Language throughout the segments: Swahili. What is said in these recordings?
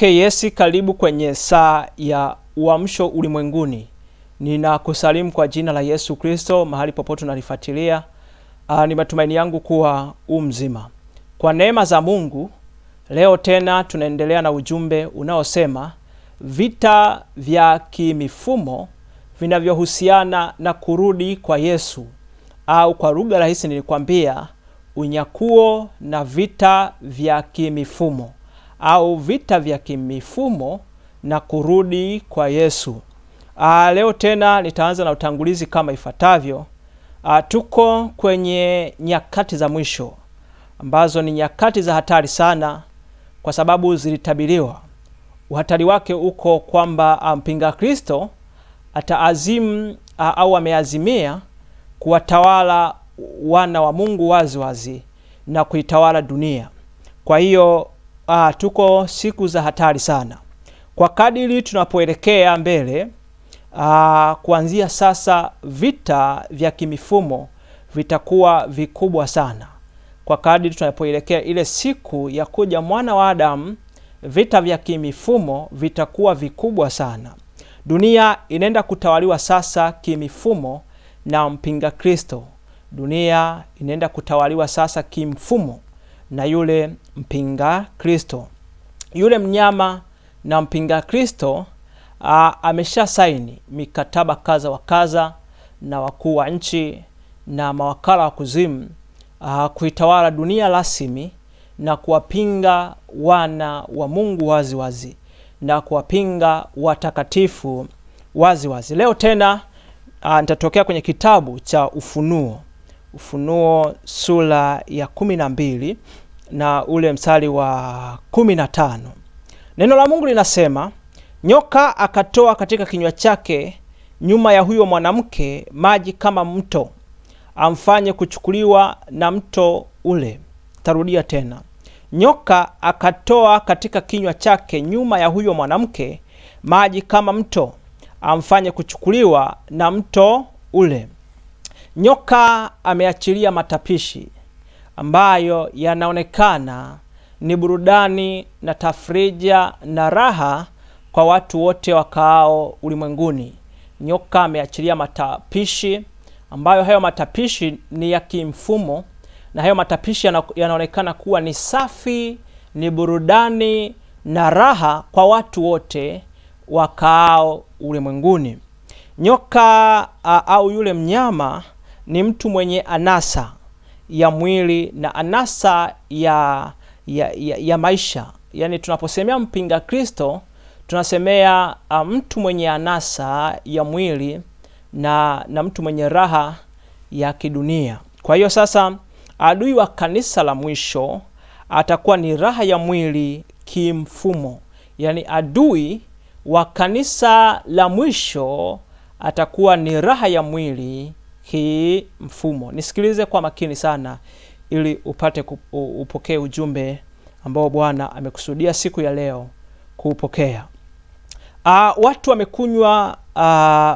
Yesi, karibu kwenye saa ya uamsho ulimwenguni. Ninakusalimu kwa jina la Yesu Kristo mahali popote unalifuatilia. Ni matumaini yangu kuwa mzima. Kwa neema za Mungu, leo tena tunaendelea na ujumbe unaosema vita vya kimifumo vinavyohusiana na kurudi kwa Yesu, au kwa lugha rahisi nilikwambia unyakuo na vita vya kimifumo, au vita vya kimifumo na kurudi kwa Yesu. Leo tena nitaanza na utangulizi kama ifuatavyo. Tuko kwenye nyakati za mwisho ambazo ni nyakati za hatari sana, kwa sababu zilitabiriwa. Uhatari wake uko kwamba mpinga Kristo ataazimu au ameazimia kuwatawala wana wa Mungu wazi na kuitawala dunia. Kwa hiyo tuko siku za hatari sana. Kwa kadiri tunapoelekea mbele, kuanzia sasa vita vya kimifumo vitakuwa vikubwa sana. Kwa kadiri tunapoelekea ile siku ya kuja mwana wa Adamu, vita vya kimifumo vitakuwa vikubwa sana. Dunia inaenda kutawaliwa sasa kimifumo na mpinga Kristo. Dunia inaenda kutawaliwa sasa kimfumo na yule mpinga Kristo. Yule mnyama na mpinga Kristo amesha saini mikataba kaza wa kaza na wakuu wa nchi na mawakala wa kuzimu kuitawala dunia rasmi na kuwapinga wana wa Mungu wazi na kuwapinga watakatifu wazi. Leo tena nitatokea kwenye kitabu cha Ufunuo sura ya 12 na ule mstari wa 15. Neno la Mungu linasema, nyoka akatoa katika kinywa chake nyuma ya huyo mwanamke maji kama mto, amfanye kuchukuliwa na mto ule. Tarudia tena. Nyoka akatoa katika kinywa chake nyuma ya huyo mwanamke maji kama mto, amfanye kuchukuliwa na mto ule. Nyoka ameachilia matapishi ambayo yanaonekana ni burudani na tafrija na raha kwa watu wote wakaao ulimwenguni. Nyoka ameachilia matapishi ambayo hayo matapishi ni ya kimfumo, na hayo matapishi yanaonekana kuwa ni safi, ni burudani na raha kwa watu wote wakaao ulimwenguni. Nyoka au yule mnyama ni mtu mwenye anasa ya mwili na anasa ya maisha. Yaani tunaposemea mpinga Kristo, tunasemea mtu mwenye anasa ya mwili na mtu mwenye raha ya kidunia. Kwa hiyo sasa adui wa kanisa la mwisho atakuwa ni raha ya mwili kimfumo. Yaani adui wa kanisa la mwisho atakuwa ni raha ya mwili kimfumo. Nisikilize kwa makini sana ili upate upokee ujumbe ambao Bwana amekusudia siku ya leo kuupokea. Watu wamekunywa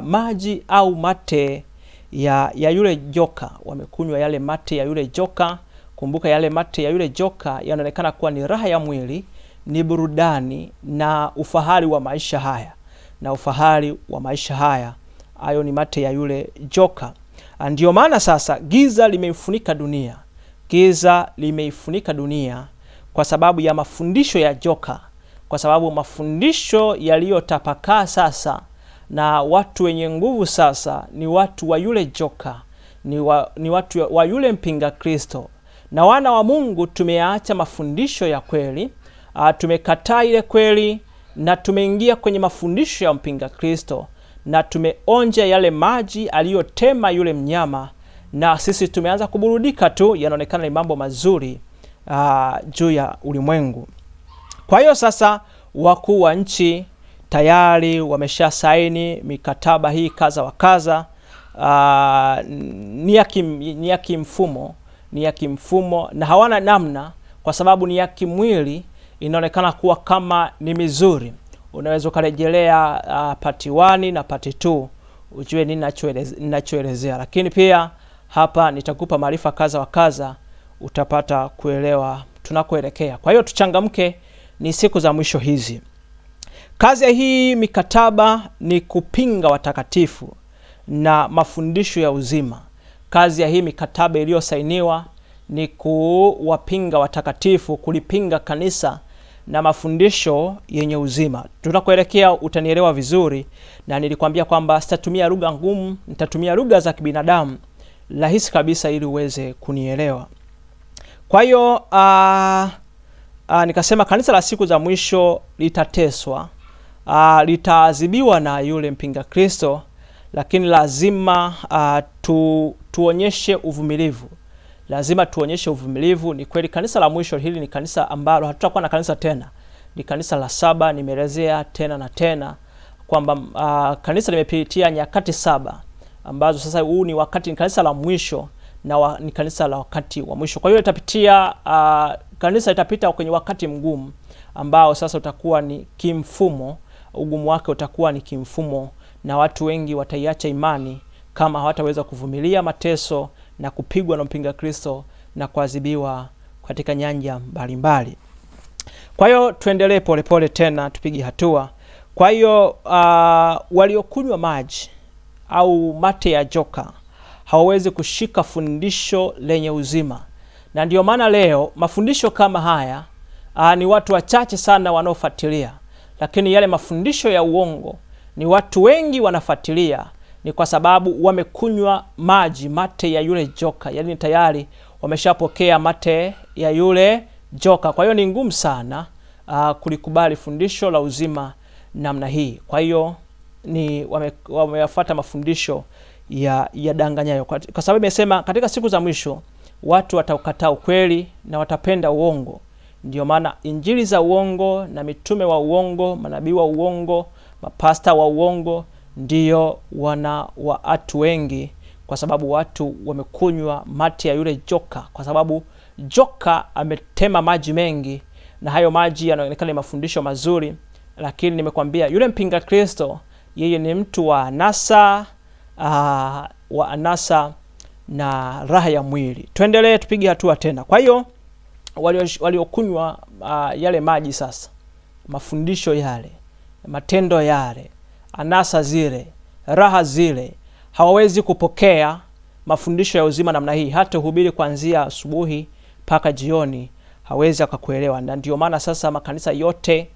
maji au mate ya yule joka. Wamekunywa yale mate ya yule joka. Kumbuka yale mate ya yule joka yanaonekana kuwa ni raha ya mwili, ni burudani na ufahari wa maisha haya. Na ufahari wa maisha haya, hayo ni mate ya yule joka. Ndio maana sasa giza limeifunika dunia. Giza limeifunika dunia kwa sababu ya mafundisho ya joka. Kwa sababu mafundisho yaliyotapakaa sasa na watu wenye nguvu sasa ni watu wa yule joka, ni watu wa yule mpinga Kristo. Na wana wa Mungu tumeacha mafundisho ya kweli, tumekataa ile kweli na tumeingia kwenye mafundisho ya mpinga Kristo, na tumeonja yale maji aliyotema yule mnyama, na sisi tumeanza kuburudika tu. Yanaonekana ni mambo mazuri juu ya ulimwengu. Kwa hiyo sasa wakuu wa nchi tayari wamesha saini mikataba hii kaza wa kaza. Ni ya kimfumo na hawana namna, kwa sababu ni ya kimwili. Inaonekana kuwa kama ni mizuri. Unaweza ukarejelea part 1 na part 2 ujue nini ninachoelezea. Lakini pia hapa nitakupa maarifa kaza wa kaza, utapata kuelewa tunakoelekea. Kwa hiyo tuchangamke ni siku za mwisho hizi. Kazi ya hii mikataba ni kupinga watakatifu na mafundisho ya uzima. Kazi ya hii mikataba iliyosainiwa ni kuwapinga watakatifu, kulipinga kanisa na mafundisho yenye uzima. Tunakoelekea utanielewa vizuri, na nilikwambia kwamba sitatumia lugha ngumu, nitatumia lugha za kibinadamu rahisi kabisa ili uweze kunielewa. Kwa hiyo nikasema kanisa la siku za mwisho litateswa, litaadhibiwa na yule mpinga Kristo, lakini lazima tuonyeshe uvumilivu. Lazima tuonyeshe uvumilivu. Ni kweli kanisa la mwisho hili ni kanisa ambalo hatutakuwa na kanisa tena. Ni kanisa la 7, nimeelezea tena na tena kwamba kanisa limepitia nyakati 7 ambazo sasa huu ni wakati, ni kanisa la mwisho na ni kanisa la wakati wa mwisho. Kwa hiyo kanisa litapita kwenye wakati mgumu ambao sasa utakuwa ni kimfumo, ugumu wake utakuwa ni kimfumo, na watu wengi wataiacha imani kama hawataweza kuvumilia mateso na kupigwa na mpinga Kristo na kuadhibiwa katika nyanja mbalimbali. Kwa hiyo tuendelee polepole tena, tupige hatua. Kwa hiyo waliokunywa maji au mate ya joka hawawezi kushika fundisho lenye uzima. Na ndio maana leo mafundisho kama haya ni watu wachache sana wanaofuatilia, lakini yale mafundisho ya uongo ni watu wengi wanafuatilia. Ni kwa sababu wamekunywa mate ya yule joka, yaani tayari wameshapokea mate ya yule joka. Kwa hiyo ni ngumu sana kulikubali fundisho la uzima namna hii. Kwa hiyo ni wameyafuata mafundisho ya danganyayo, kwa sababu imesema katika siku za mwisho watu wataukataa ukweli na watapenda uongo. Ndio maana injili za uongo na mitume wa uongo, manabii wa uongo, mapasta wa uongo ndio watu wengi, kwa sababu watu wamekunywa mate ya yule joka, kwa sababu joka ametema maji mengi na hayo maji yanaonekana ni mafundisho mazuri, lakini nimekwambia yule mpinga Kristo yeye ni mtu wa anasa na raha ya mwili. Tuendelee, tupige hatua tena. Kwa hiyo waliokunywa yale maji sasa, mafundisho yale, matendo yale, anasa zile, raha zile, hawawezi kupokea mafundisho ya uzima namna hii. Hata hubiri kuanzia asubuhi mpaka jioni hawezi akakuelewa. Na ndio maana sasa makanisa yote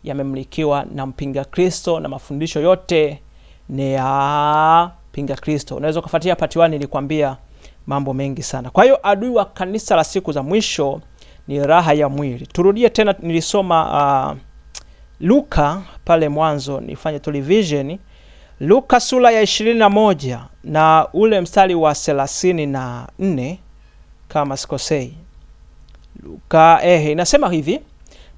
yamemilikiwa na mpinga Kristo na mafundisho yote ni ya mpinga Kristo. Unaweza kufuatia part 1, nilikwambia mambo mengi sana. Kwa hiyo adui wa kanisa la siku za mwisho ni raha ya mwili. Turudie tena, nilisoma Luka pale mwanzo, nifanye television. Luka sura ya 21 na ule mstari wa 34 kama sikosei. Luka inasema hivi: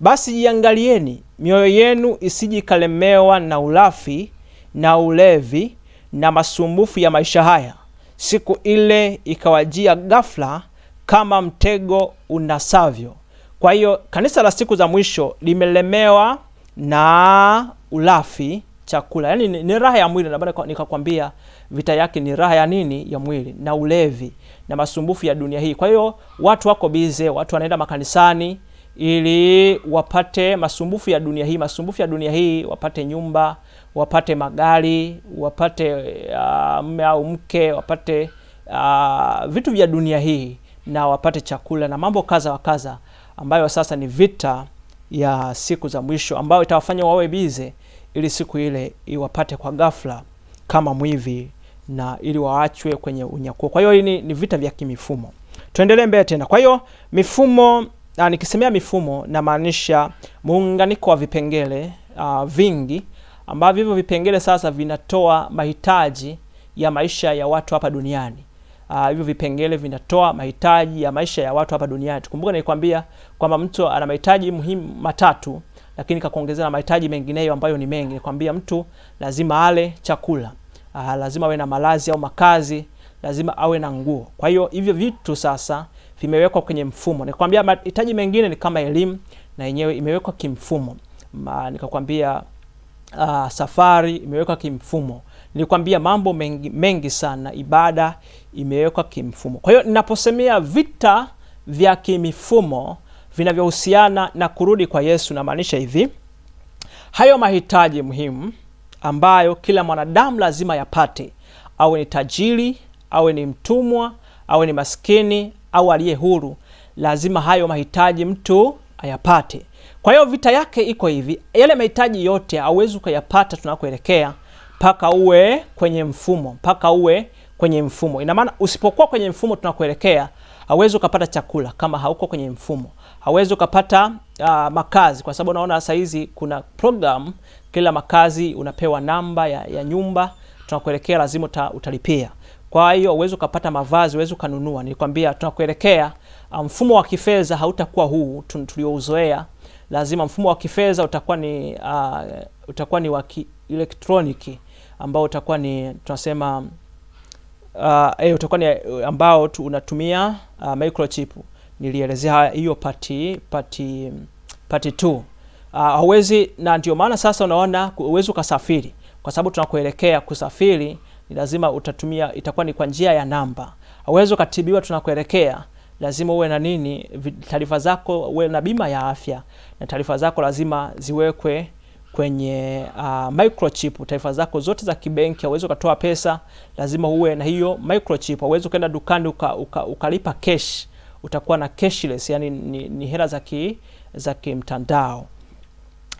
basi jiangalieni mioyo yenu isijikalemewa na ulafi na ulevi na masumbufu ya maisha haya, siku ile ikawajia ghafla kama mtego unasavyo. Kwa hiyo kanisa la siku za mwisho limelemewa na ulafi, chakula, yani ni raha ya mwili. Na baada nikakwambia vita yake ni raha ya nini? Ya mwili, na ulevi na masumbufu ya dunia hii. Kwa hiyo watu wako bize, watu wanaenda makanisani ili wapate masumbufu ya dunia hii. Masumbufu ya dunia hii, wapate nyumba, wapate magari, wapate mume au mke, wapate vitu vya dunia hii, na wapate chakula na mambo kaza wa kaza, ambayo sasa ni vita ya siku za mwisho, ambayo itawafanya wawe bize ili siku ile iwapate kwa ghafla kama mwivi, na ili waachwe kwenye unyakuo. Kwa hiyo ni vita vya kimifumo. Tuendelee mbele tena. Kwa hiyo mifumo, nikisemea mifumo na maanisha muunganiko wa vipengele vingi, ambavyo hivyo vipengele sasa vinatoa mahitaji ya maisha ya watu hapa duniani. Hivyo vipengele vinatoa mahitaji ya maisha ya watu hapa duniani. Tukumbuka nilikwambia kwamba mtu ana mahitaji muhimu 3, lakini kakuongezea na mahitaji mengineyo ambayo ni mengi. Nikwambia mtu lazima ale chakula, lazima awe na malazi au makazi, lazima awe na nguo. Kwa hiyo hivyo vitu sasa vimewekwa kwenye mfumo. Nikwambia mahitaji mengine ni kama elimu, na yenyewe imewekwa kimfumo. Nikakwambia safari imewekwa kimfumo. Nilikwambia mambo mengi sana, ibada imewekwa kimfumo. Kwa hiyo ninaposemea vita vya kimifumo, vinavyohusiana na kurudi kwa Yesu. Na maanisha hivi, hayo mahitaji muhimu ambayo kila mwanadamu lazima yapate, awe ni tajiri, awe ni mtumwa, awe ni maskini au aliye huru, lazima hayo mahitaji mtu ayapate. Kwa hiyo vita yake iko hivi, yale mahitaji yote hauwezi kuyapata tunakoelekea mpaka uwe kwenye mfumo. Ina maana usipokuwa kwenye mfumo tunakoelekea, hauwezi ukapata chakula kama hauko kwenye mfumo. Hauwezi ukapata makazi, kwa sababu unaona sasa hizi kuna program, kila makazi unapewa namba ya nyumba tunakoelekea, lazima utalipia. Kwa hiyo uwezo ukapata mavazi, uwezo kanunua. Nilikwambia tunakoelekea mfumo wa kifedha hautakuwa huu tuliouzoea. Lazima mfumo wa kifedha utakuwa ni wa elektroniki, ambao utakuwa ni tunasema utakuwa ni ambao unatumia microchip. Nilielezea hiyo part 2. Hauwezi, na ndio maana sasa unaona uwezo ukasafiri, kwa sababu tunakoelekea kusafiri ni lazima itakuwa ni kwa njia ya namba. Hauwezi ukatibiwa tunakoelekea, lazima uwe na taarifa zako, uwe na bima ya afya, na taarifa zako lazima ziwekwe kwenye microchip. Taarifa zako zote za kibenki, hauwezi ukatoa pesa, lazima uwe na hiyo microchip. Hauwezi ukaenda dukani ukalipa cash, utakuwa na cashless, yani ni hela za kimtandao.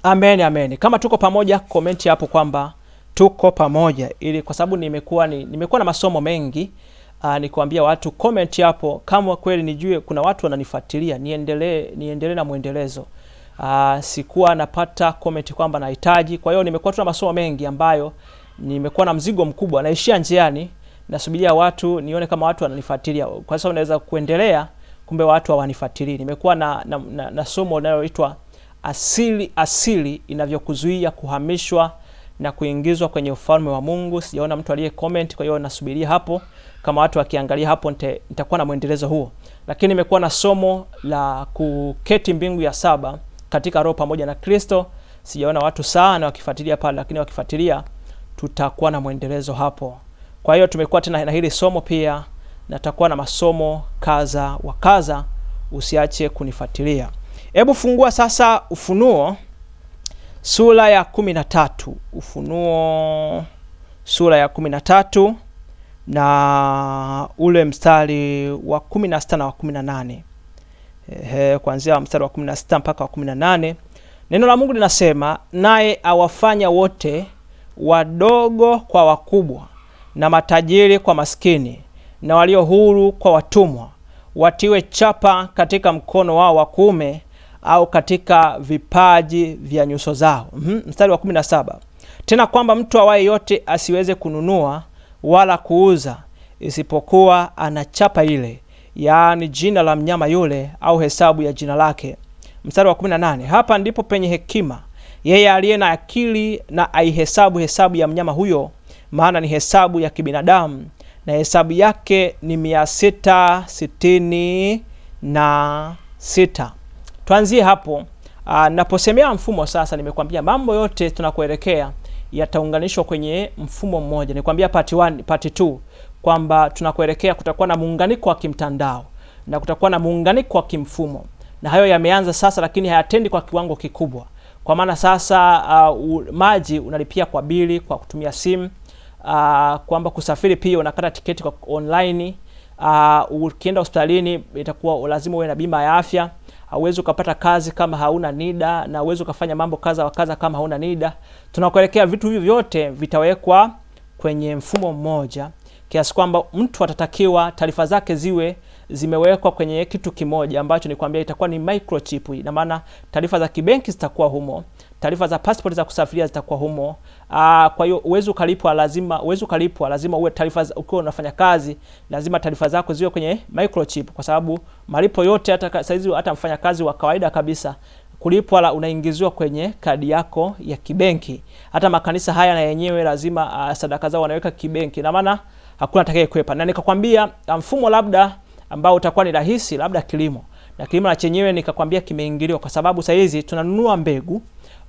Amen. Kama tuko pamoja, comment hapo kwamba tuko pamoja, ili kwa sababu nimekuwa na masomo mengi, nikwambia watu comment hapo kama kweli nijue kuna watu wananifuatilia, niendelee na muendelezo. Sikuwa napata comment kwamba nahitaji. Kwa hiyo nimekuwa na masomo mengi ambayo nimekuwa na mzigo mkubwa, naishia njiani, nasubiria watu nione kama watu wananifuatilia, kwa sababu naweza kuendelea kumbe watu hawanifuatilii. Nimekuwa na somo linaloitwa asili inavyokuzuia kuhamishwa na kuingizwa kwenye ufalme wa Mungu. Sijaona mtu aliye comment, kwa hiyo nasubiria hapo, kama watu wakiangalia hapo nitakuwa na muendelezo huo. Lakini nimekuwa na somo la kuketi mbingu ya 7 katika roho pamoja na Kristo. Sijaona watu sana wakifuatilia pale, lakini wakifuatilia tutakuwa na muendelezo hapo. Kwa hiyo tumekuwa tena na hili somo pia, na tutakuwa na masomo kaza wa kaza, usiache kunifuatilia. Hebu fungua sasa Ufunuo sura ya 13. Ufunuo sura ya 13 na ule mstari wa 16 na wa 18. Kuanzia mstari wa 16 mpaka wa 18. Neno la Mungu linasema, naye awafanya wote, wadogo kwa wakubwa, na matajiri kwa maskini, na walio huru kwa watumwa, watiwe chapa katika mkono wao wa kuume au katika vipaji vya nyuso zao. Mstari wa 17. Tena kwamba mtu awaye yote asiweze kununua wala kuuza, isipokuwa ana chapa ile, yaani jina la mnyama yule au hesabu ya jina lake. Mstari wa 18. Hapa ndipo penye hekima, yeye aliye na akili na aihesabu hesabu ya mnyama huyo, maana ni hesabu ya kibinadamu, na hesabu yake ni 666. Tuanzie hapo. Naposemea mfumo sasa, nimekwambia mambo yote tunakoelekea yataunganishwa kwenye mfumo mmoja. Nikwambia part 1, part 2 kwamba tunakoelekea kutakuwa na muunganiko wa kimtandao na kutakuwa na muunganiko wa kimfumo, na hayo yameanza sasa, lakini hayatendi kwa kiwango kikubwa. Kwa maana sasa maji unalipia kwa bili kwa kutumia simu, kwamba kusafiri pia unakata tiketi kwa online. Ukienda hospitalini itakuwa lazima uwe na bima ya afya. Hauwezi ukapata kazi kama hauna NIDA, na hauwezi ukafanya mambo kaza wa kaza kama hauna NIDA. Tunakoelekea vitu hivi vyote vitawekwa kwenye mfumo mmoja, kiasi kwamba mtu atatakiwa taarifa zake ziwe zimewekwa kwenye kitu kimoja ambacho nikwambia itakuwa ni microchip. Ina maana taarifa za kibenki zitakuwa humo, taarifa za passport za kusafiria zitakuwa humo. Kwa hiyo uwezo ukalipwa lazima uwe taarifa, ukiwa unafanya kazi lazima taarifa zako ziwe kwenye microchip, kwa sababu malipo yote hata saizi hata mfanya kazi wa kawaida kabisa kulipwa unaingiziwa kwenye kadi yako ya kibenki. Hata makanisa haya na yenyewe lazima sadaka zao wanaweka kibenki, na maana hakuna atakayekwepa. Na nikakwambia mfumo labda ambao utakuwa ni rahisi, labda kilimo. Na kilimo na chenyewe nikakwambia kimeingiliwa, kwa sababu sasa hizi tunanunua mbegu,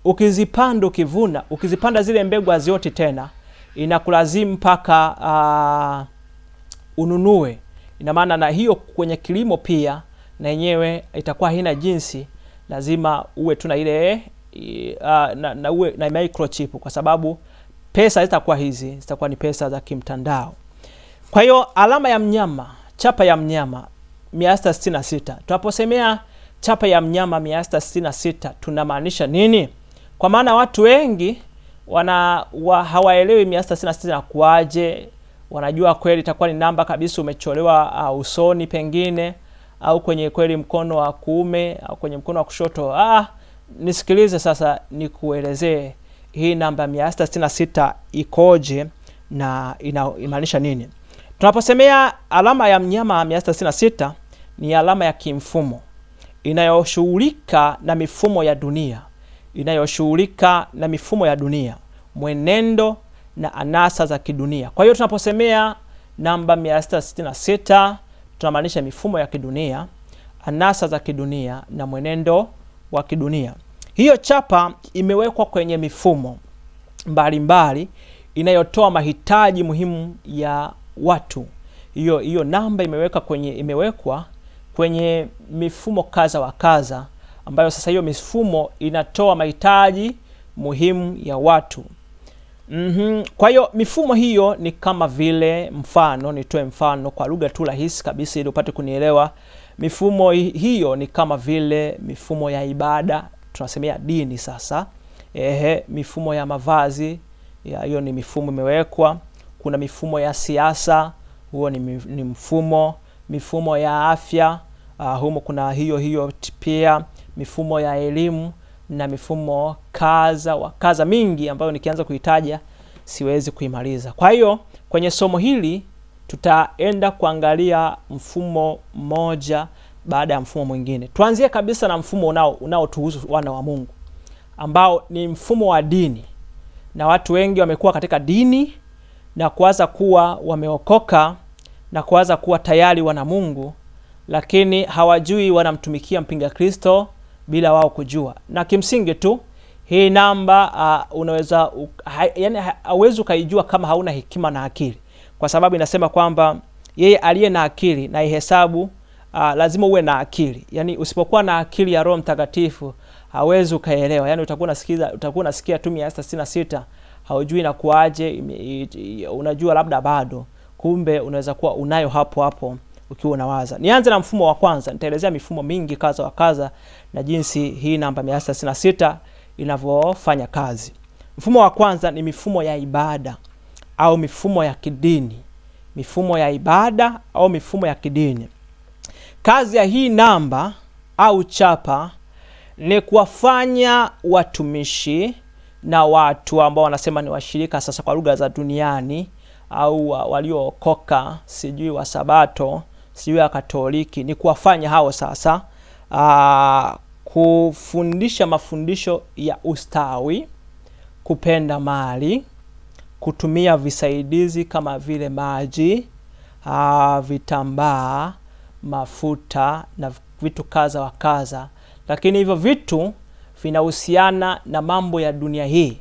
ukizipanda ukivuna, ukizipanda zile mbegu hazioti tena, inakulazimu mpaka ununue. Ina maana na hiyo kwenye kilimo pia na yenyewe itakuwa haina jinsi, lazima uwe tu na ile uwe na microchip, kwa sababu pesa zitakuwa hizi zitakuwa ni pesa za kimtandao. Kwa hiyo alama ya mnyama, chapa ya mnyama 666. Tunaposemea chapa ya mnyama 666 tunamaanisha nini? Kwa maana watu wengi hawaelewi 666 na kuaje. Wanajua kweli itakuwa ni namba kabisa umecholewa usoni pengine, au kwenye kweli mkono wa kuume au kwenye mkono wa kushoto. Nisikilize sasa nikuelezee hii namba 666 ikoje na inamaanisha nini. Tunaposemea alama ya mnyama 666 ni alama ya kimfumo inayoshughulika na mifumo ya dunia, mwenendo na anasa za kidunia. Kwa hiyo tunaposemea namba 666 tunamaanisha mifumo ya kidunia, anasa za kidunia na mwenendo wa kidunia. Hiyo chapa imewekwa kwenye mifumo mbalimbali inayotoa mahitaji muhimu ya watu. Hiyo namba imewekwa kwenye mifumo kaza wa kaza, ambayo sasa hiyo mifumo inatoa mahitaji muhimu ya watu. Kwa hiyo mifumo hiyo ni kama vile, nitoe mfano kwa lugha tu rahisi kabisa ili upate kunielewa. Mifumo hiyo ni kama vile mifumo ya ibada, tunasemea dini sasa. Mifumo ya mavazi, hiyo ni mifumo imewekwa. Kuna mifumo ya siasa, huo ni mifumo ya afya, humo kuna hiyo pia. Mifumo ya elimu na mifumo kaza mingi ambayo nikianza kuitaja siwezi kuimaliza. Kwa hiyo kwenye somo hili tutaenda kuangalia mfumo mmoja baada ya mfumo mwingine. Tuanzie kabisa na mfumo unaotuhusu wana wa Mungu, ambao ni mfumo wa dini. Na watu wengi wamekuwa katika dini na kuanza kuwa wameokoka na kuanza kuwa tayari wana Mungu, lakini hawajui wanamtumikia mpinga Kristo bila wao kujua. Na kimsingi tu hii namba unaweza hauwezi kaijua kama hauna hekima na akili, kwa sababu inasema kwamba yeye aliye na akili na ihesabu. Lazima uwe na akili. Usipokuwa na akili ya Roho Mtakatifu hauwezi kaelewa. Utakuwa unasikia tu 666 haujui na kuaje, unajua labda bado, kumbe unaweza kuwa unayo hapo ukiwa unawaza. Nianze na mfumo wa kwanza. Nitaelezea mifumo mingi kaza wa kaza na jinsi hii namba 666 inavyofanya kazi. Mfumo wa kwanza ni mifumo ya ibada au mifumo ya kidini. Mifumo ya ibada au mifumo ya kidini. Kazi ya hii namba au chapa ni kuwafanya watumishi na watu ambao wanasema ni washirika sasa kwa lugha za duniani, au waliookoka, sijui wa Sabato, sijui ya Katoliki, ni kuwafanya hao sasa kufundisha mafundisho ya ustawi, kupenda mali, kutumia visaidizi kama vile maji, vitambaa, mafuta na vitu kaza wa kaza. Lakini hivyo vitu vinahusiana na mambo ya dunia hii.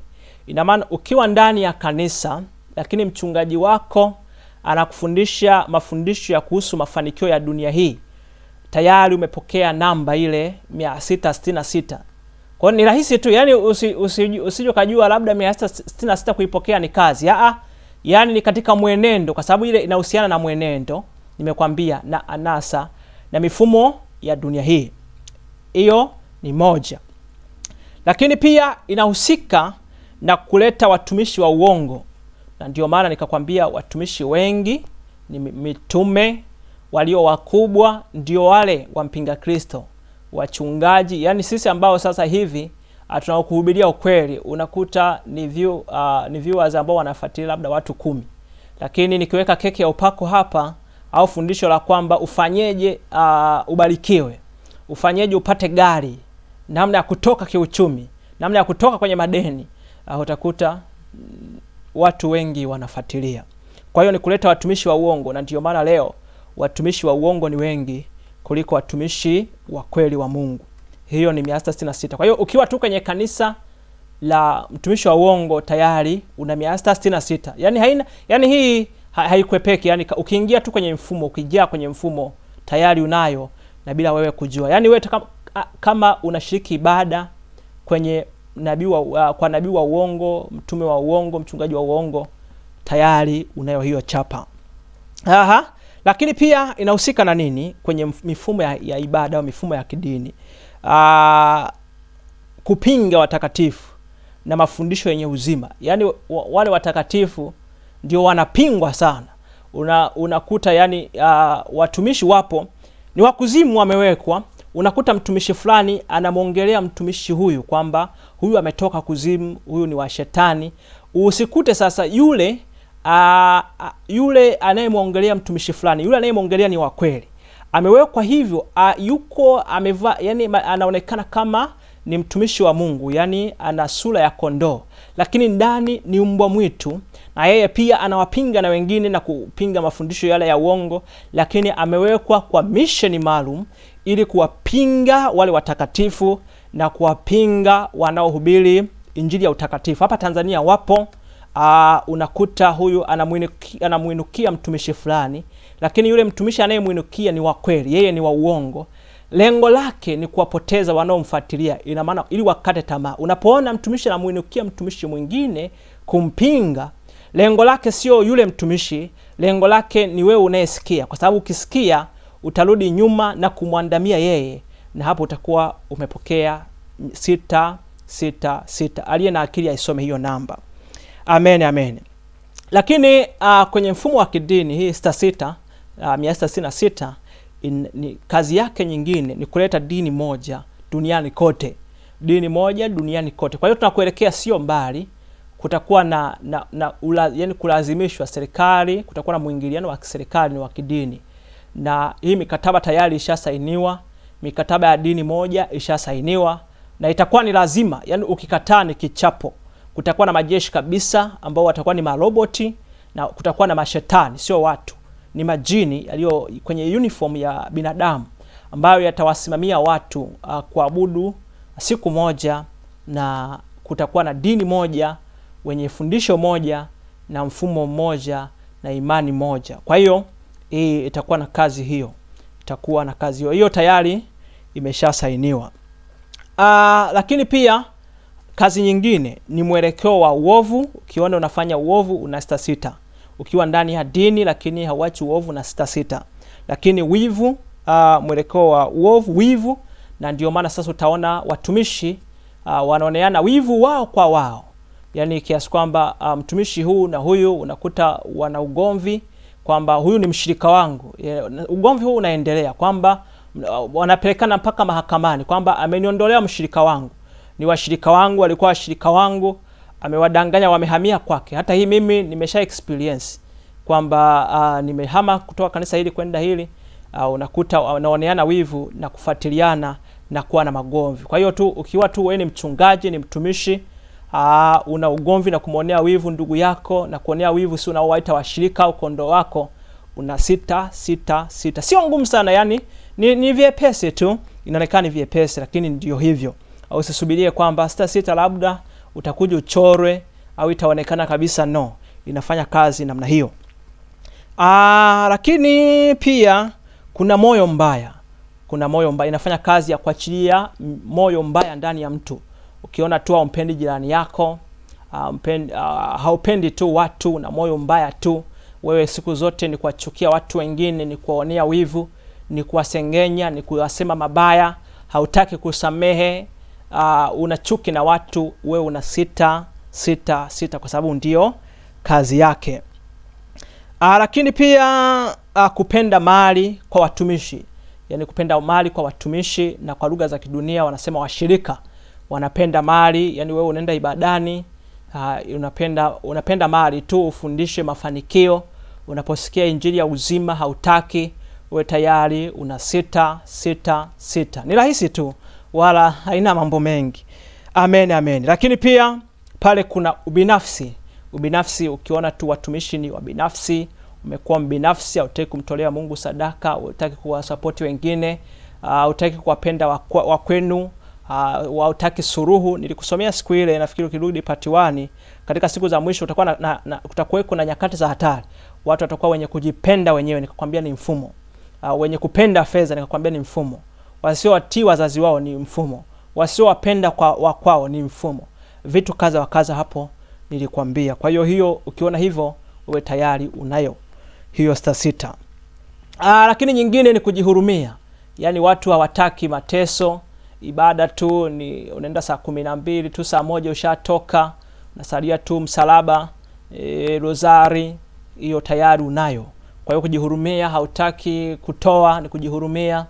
Ina maana ukiwa ndani ya kanisa lakini mchungaji wako anakufundisha mafundisho ya kuhusu mafanikio ya dunia hii, tayari umepokea namba ile 666. Kwa hiyo ni rahisi tu, usije kujua labda 666 kuipokea ni kazi. Ni katika mwenendo, kwa sababu ile inahusiana na mwenendo, nimekwambia, na anasa na mifumo ya dunia hii. Hiyo ni moja. Lakini pia inahusika na kuleta watumishi wa uongo. Na ndio maana nikakwambia watumishi wengi ni mitume, walio wakubwa ndio wale wampinga Kristo, wachungaji. Sisi ambao sasa hivi tunakuhubiria ukweli, unakuta ni viewers ambao wanafuatilia labda watu 10. Lakini nikiweka keki ya upako hapa, au fundisho la kwamba ufanyeje ubarikiwe, ufanyeje upate gari, namna ya kutoka kiuchumi, namna ya kutoka kwenye madeni, utakuta watu wengi wanafuatilia. Kwa hiyo ni kuleta watumishi wa uongo, na ndio maana leo watumishi wa uongo ni wengi kuliko watumishi wa kweli wa Mungu. Hiyo ni 666. Kwa hiyo ukiwa tu kwenye kanisa la mtumishi wa uongo tayari una 666. Hii haikwepeki. Ukiingia tu kwenye mfumo, ukijaa kwenye mfumo tayari unayo na bila wewe kujua. Yaani wewe kama unashiriki ibada kwenye kwa nabii wa uongo, mtume wa uongo, mchungaji wa uongo, tayari unayo hiyo chapa. Lakini pia inahusika na nini kwenye mifumo ya ibada au mifumo ya kidini? Kupinga watakatifu na mafundisho yenye uzima. Yaani wale watakatifu ndio wanapingwa sana. Unakuta yani watumishi wapo ni wakuzimu wamewekwa. Unakuta mtumishi fulani anamuongelea mtumishi huyu kwamba huyu ametoka kuzimu, huyu ni wa shetani. Usikute sasa yule anayemuongelea mtumishi fulani, yule anayemuongelea ni wa kweli. Amewekwa hivyo, yuko amevaa, yani anaonekana kama ni mtumishi wa Mungu, yani ana sura ya kondoo, lakini ndani ni mbwa mwitu. Na yeye pia anawapinga na wengine na kupinga mafundisho yale ya uongo, lakini amewekwa kwa mission maalum ili kuwapinga wale watakatifu na kuwapinga wanaohubiri injili ya utakatifu. Hapa Tanzania wapo. Unakuta huyu anamuinukia mtumishi fulani, lakini yule mtumishi anayemuinukia ni wa kweli, yeye ni wa uongo. Lengo lake ni kuwapoteza wanaomfuatilia, ina maana ili wakate tamaa. Unapoona mtumishi anamuinukia mtumishi mwingine kumpinga, lengo lake sio yule mtumishi, lengo lake ni wewe unayesikia, kwa sababu ukisikia utarudi nyuma na kumwandamia yeye, na hapo utakuwa umepokea 666. Aliye na akili aisome hiyo namba. Amen. Lakini kwenye mfumo wa kidini hii 666 ni kazi yake nyingine ni kuleta dini moja duniani kote. Dini moja duniani kote. Kwa hiyo tunakuelekea sio mbali, kutakuwa yani kulazimishwa serikali, kutakuwa na muingiliano wa serikali na wa kidini. Na hii mikataba tayari ishasainiwa, mikataba ya dini moja ishasainiwa, na itakuwa ni lazima, yani ukikataa ni kichapo. Kutakuwa na majeshi kabisa ambao watakuwa ni maroboti, na kutakuwa na mashetani, sio watu, ni majini yaliyo kwenye uniform ya binadamu, ambayo yatawasimamia watu kuabudu siku moja, na kutakuwa na dini moja, wenye fundisho moja, na mfumo mmoja, na imani moja. Kwa hiyo hii itakuwa na kazi hiyo, hiyo tayari imeshasainiwa. Lakini pia kazi nyingine ni mwelekeo wa uovu. Ukiona unafanya uovu una 66. Ukiwa ndani ya dini lakini hauachi uovu na 66. Lakini wivu, mwelekeo wa uovu, wivu, na ndio maana sasa utaona watumishi wanaoneana wivu wao kwa wao. Yaani kiasi kwamba mtumishi huu na huyu unakuta wana ugomvi kwamba huyu ni mshirika wangu. Ugomvi huu unaendelea kwamba wanapelekana mpaka mahakamani kwamba ameniondolea mshirika wangu. Ni washirika wangu, walikuwa washirika wangu, amewadanganya, wamehamia kwake. Hata hii mimi nimesha experience kwamba nimehama kutoka kanisa hili kwenda hili. Unakuta wanaoneana wivu na kufuatiliana na kuwa na magomvi. Kwa hiyo tu ukiwa tu wewe ni mchungaji, ni mtumishi, una ugomvi na kumonea wivu ndugu yako, na kuonea wivu si unaowaita washirika au kondoo wako, una 666. Sio ngumu sana, yani ni vyepesi tu, inaonekana ni vyepesi, lakini ndio hivyo. Au usisubirie kwamba 66 labda utakuja uchorwe au itaonekana kabisa, no. Inafanya kazi namna hiyo. Lakini pia kuna moyo mbaya. Inafanya kazi ya kuachilia moyo mbaya ndani ya mtu. Ukiona tu haumpendi jirani yako, haupendi tu watu na moyo mbaya tu, wewe siku zote ni kuwachukia watu wengine, ni kuwaonea wivu, ni kuwasengenya, ni kuwasema mabaya, hautaki kusamehe, una chuki na watu, wewe una 666 kwa sababu ndio kazi yake. Lakini pia kupenda mali kwa watumishi. Yani kupenda mali kwa watumishi, na kwa lugha za kidunia wanasema washirika. Wanapenda mali, yani wewe unaenda ibadani, unapenda mali tu, ufundishe mafanikio. Unaposikia injili ya uzima hautaki, wewe tayari una 666. Ni rahisi tu, wala haina mambo mengi. Amen. Lakini pia pale kuna ubinafsi. Ukiona tu watumishi ni wabinafsi, umekuwa mbinafsi, hautaki kumtolea Mungu sadaka, hautaki kuwasupport wengine, hautaki kuwapenda wa kwenu, hautaki suruhu. Nilikusomea siku ile, nafikiri ukirudi part 1, katika siku za mwisho kutakuwa na nyakati za hatari. Watu watakuwa wenye kujipenda wenyewe, nikakwambia ni mfumo. wenye kupenda fedha nikakwambia ni mfumo, wasiowatii wazazi wao ni mfumo, wasiowapenda kwa kwao ni mfumo, vitu kaza wakaza hapo nilikwambia. Kwa hiyo ukiona hivyo uwe tayari unayo hiyo star 6. Lakini nyingine ni kujihurumia. Yaani watu hawataki mateso, ibada tu ni unaenda saa 12 tu, saa 1 ushatoka, unasalia tu msalaba, rozari, hiyo tayari unayo. Kwa hiyo kujihurumia, hautaki kutoa ni kujihurumia,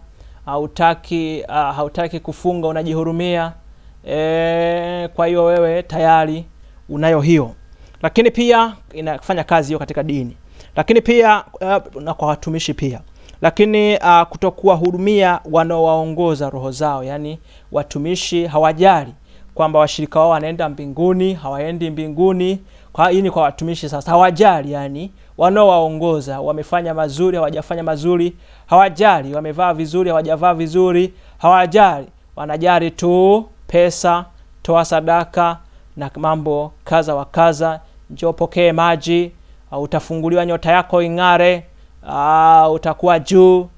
hautaki kufunga unajihurumia. Kwa hiyo wewe tayari unayo hiyo. Lakini pia inafanya kazi hiyo katika dini. Lakini pia na kwa watumishi pia. Lakini kutokuwa hurumia wanaowaongoza roho zao. Yani watumishi hawajali kwamba washirika wao wanaenda mbinguni, hawaendi mbinguni. Kwa hiyo ni kwa watumishi sasa hawajali, yani wanaowaongoza wamefanya mazuri, hawajafanya mazuri, hawajali, wamevaa vizuri, hawajavaa vizuri, hawajali. Wanajali tu pesa, toa sadaka na mambo kaza wa kaza, njoo pokee maji, utafunguliwa nyota yako ing'are, utakuwa juu,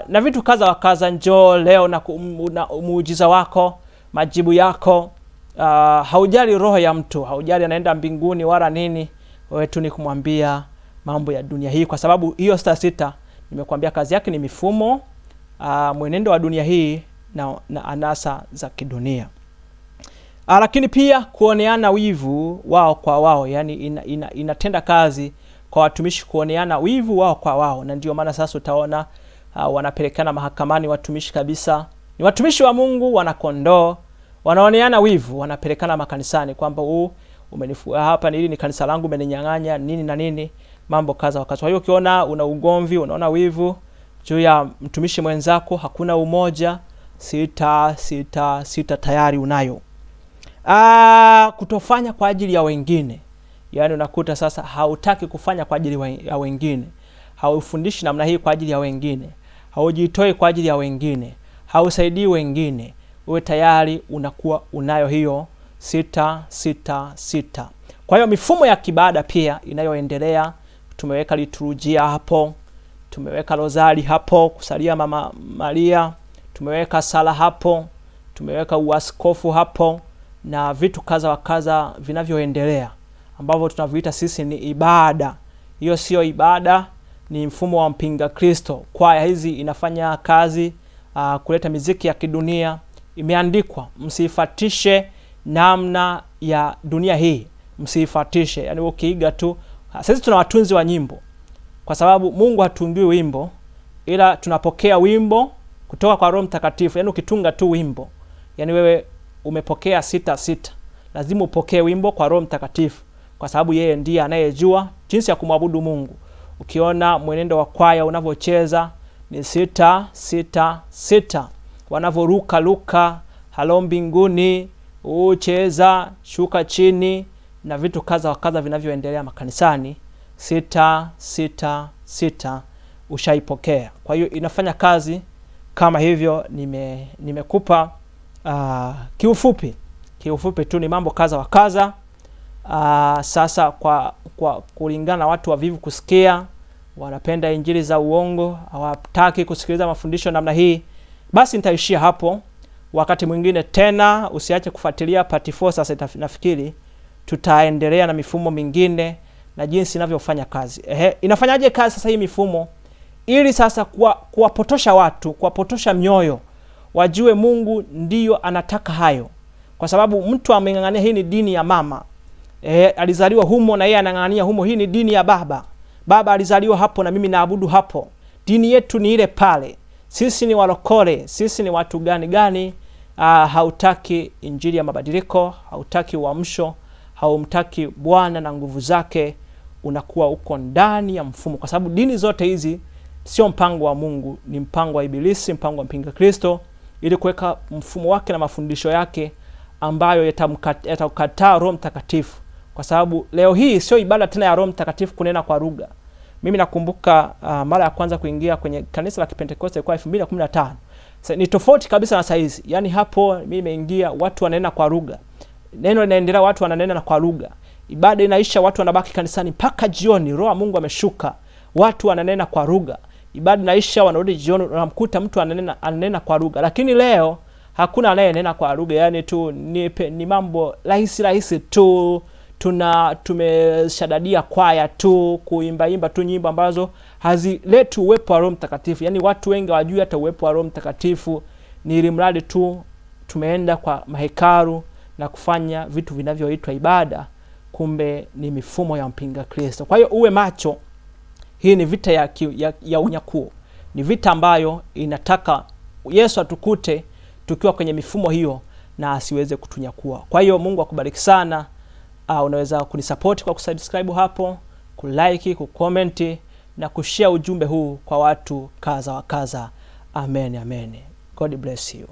na vitu kaza wa kaza, njoo leo na muujiza wako, majibu yako. Haujali roho ya mtu, haujali anaenda mbinguni wala nini, wewe tu ni kumwambia mambo ya dunia hii, kwa sababu hiyo star 6 nimekuambia kazi yake ni mifumo, mwenendo wa dunia hii na anasa za kidunia. Lakini pia kuoneana wivu wao kwa wao, yani inatenda kazi kwa watumishi kuoneana wivu wao kwa wao, na ndio maana sasa utaona wanapelekana mahakamani watumishi kabisa. Ni watumishi wa Mungu, wanakondoo, wanaoneana wivu, wanapelekana makanisani kwamba umenifua hapa, ni kanisa langu umeninyang'anya nini na nini, mambo kaza wakaza. Kwa hiyo ukiona una ugomvi, unaona wivu juu ya mtumishi mwenzako, hakuna umoja, 6 tayari unayo. Kutofanya kwa ajili ya wengine. Yani unakuta sasa hautaki kufanya kwa ajili ya wengine, haufundishi namna hii kwa ajili ya wengine, haujitoi kwa ajili ya wengine, hausaidii wengine, uwe tayari unakuwa unayo hiyo 6. Kwa hiyo mifumo ya kibada pia inayoendelea, tumeweka liturujia hapo, tumeweka rozari hapo, kusalia Mama Maria, tumeweka sala hapo, tumeweka uaskofu hapo, na vitu kaza wa kaza vinavyoendelea ambavyo tunaviita sisi ni ibada. Hiyo sio ibada, ni mfumo wa mpinga Kristo. Kwaya hizi inafanya kazi kuleta miziki ya kidunia. Imeandikwa msifuatishe namna ya dunia hii, msifuatishe. Yani ukiiga tu. Sisi tuna watunzi wa nyimbo, kwa sababu Mungu hatungiwi wimbo, ila tunapokea wimbo kutoka kwa Roho Mtakatifu. Yani ukitunga tu wimbo, yani wewe umepokea 6, lazima upokee wimbo kwa Roho Mtakatifu, kwa sababu yeye ndiye anayejua jinsi ya kumwabudu Mungu. Ukiona mwenendo wa kwaya unavyocheza ni 6, wanavoruka luka, halo mbinguni, ucheza, shuka chini, na vitu kaza wa kaza vinavyoendelea makanisani, 6 ushaipokea. Kwa hiyo inafanya kazi kama hivyo. Nimekupa kiufupi tu ni mambo kaza wa kaza. Sasa kwa kulingana na watu wavivu kusikia, wanapenda injili za uongo, hawataki kusikiliza mafundisho namna hii, basi nitaishia hapo. Wakati mwingine tena usiache kufuatilia part 4. Sasa nafikiri tutaendelea na mifumo mingine na jinsi inavyofanya kazi. Inafanyaje kazi sasa hii mifumo? Ili sasa kuwapotosha watu, kuwapotosha mioyo, wajue Mungu ndiyo anataka hayo. Kwa sababu mtu ameng'ang'ania hii ni dini ya mama. Alizaliwa humo na yeye anang'ang'ania humo, hii ni dini ya baba. Baba alizaliwa hapo na mimi naabudu hapo. Dini yetu ni ile pale. Sisi ni walokole, sisi ni watu gani. Hautaki injili ya mabadiliko, hautaki uamsho, haumtaki Bwana na nguvu zake, unakuwa uko ndani ya mfumo. Kwa sababu dini zote hizi sio mpango wa Mungu, ni mpango wa Ibilisi, mpango wa mpinga Kristo, ili kuweka mfumo wake na mafundisho yake ambayo yatakataa Roho Mtakatifu. Kwa sababu leo hii sio ibada tena ya Roho Mtakatifu kunena kwa lugha. Mimi nakumbuka mara ya kwanza kuingia kwenye kanisa la Kipentekoste kwa 2015. Ni tofauti kabisa na saizi. Yani hapo mimi nimeingia, watu wananena kwa lugha. Neno linaendelea, watu wananena kwa lugha. Ibada inaisha, watu wanabaki kanisani mpaka jioni, Roho Mungu ameshuka, watu wananena kwa lugha. ibada naisha, wanarudi jioni, unamkuta mtu ananena kwa lugha. Lakini leo hakuna anayenena kwa lugha, yani tu ni mambo rahisi tu. Tumeshadadia kwaya tu, kuimba tu nyimbo ambazo hazileti uwepo wa Roho Mtakatifu. Yani watu wengi hawajui hata uwepo wa Roho Mtakatifu, ni ilimradi tu tumeenda kwa mahekalu na kufanya vitu vinavyoitwa ibada, kumbe ni mifumo ya mpinga Kristo. Kwa hiyo uwe macho. Hii ni vita ya unyakuo. Ni vita ambayo inataka Yesu atukute tukiwa kwenye mifumo hiyo na asiweze kutunyakua. Kwa hiyo Mungu akubariki sana. Unaweza kunisupport kwa kusubscribe hapo, kulike, kucomment na kushare ujumbe huu kwa watu kaza wa kaza. Amen, amen. God bless you.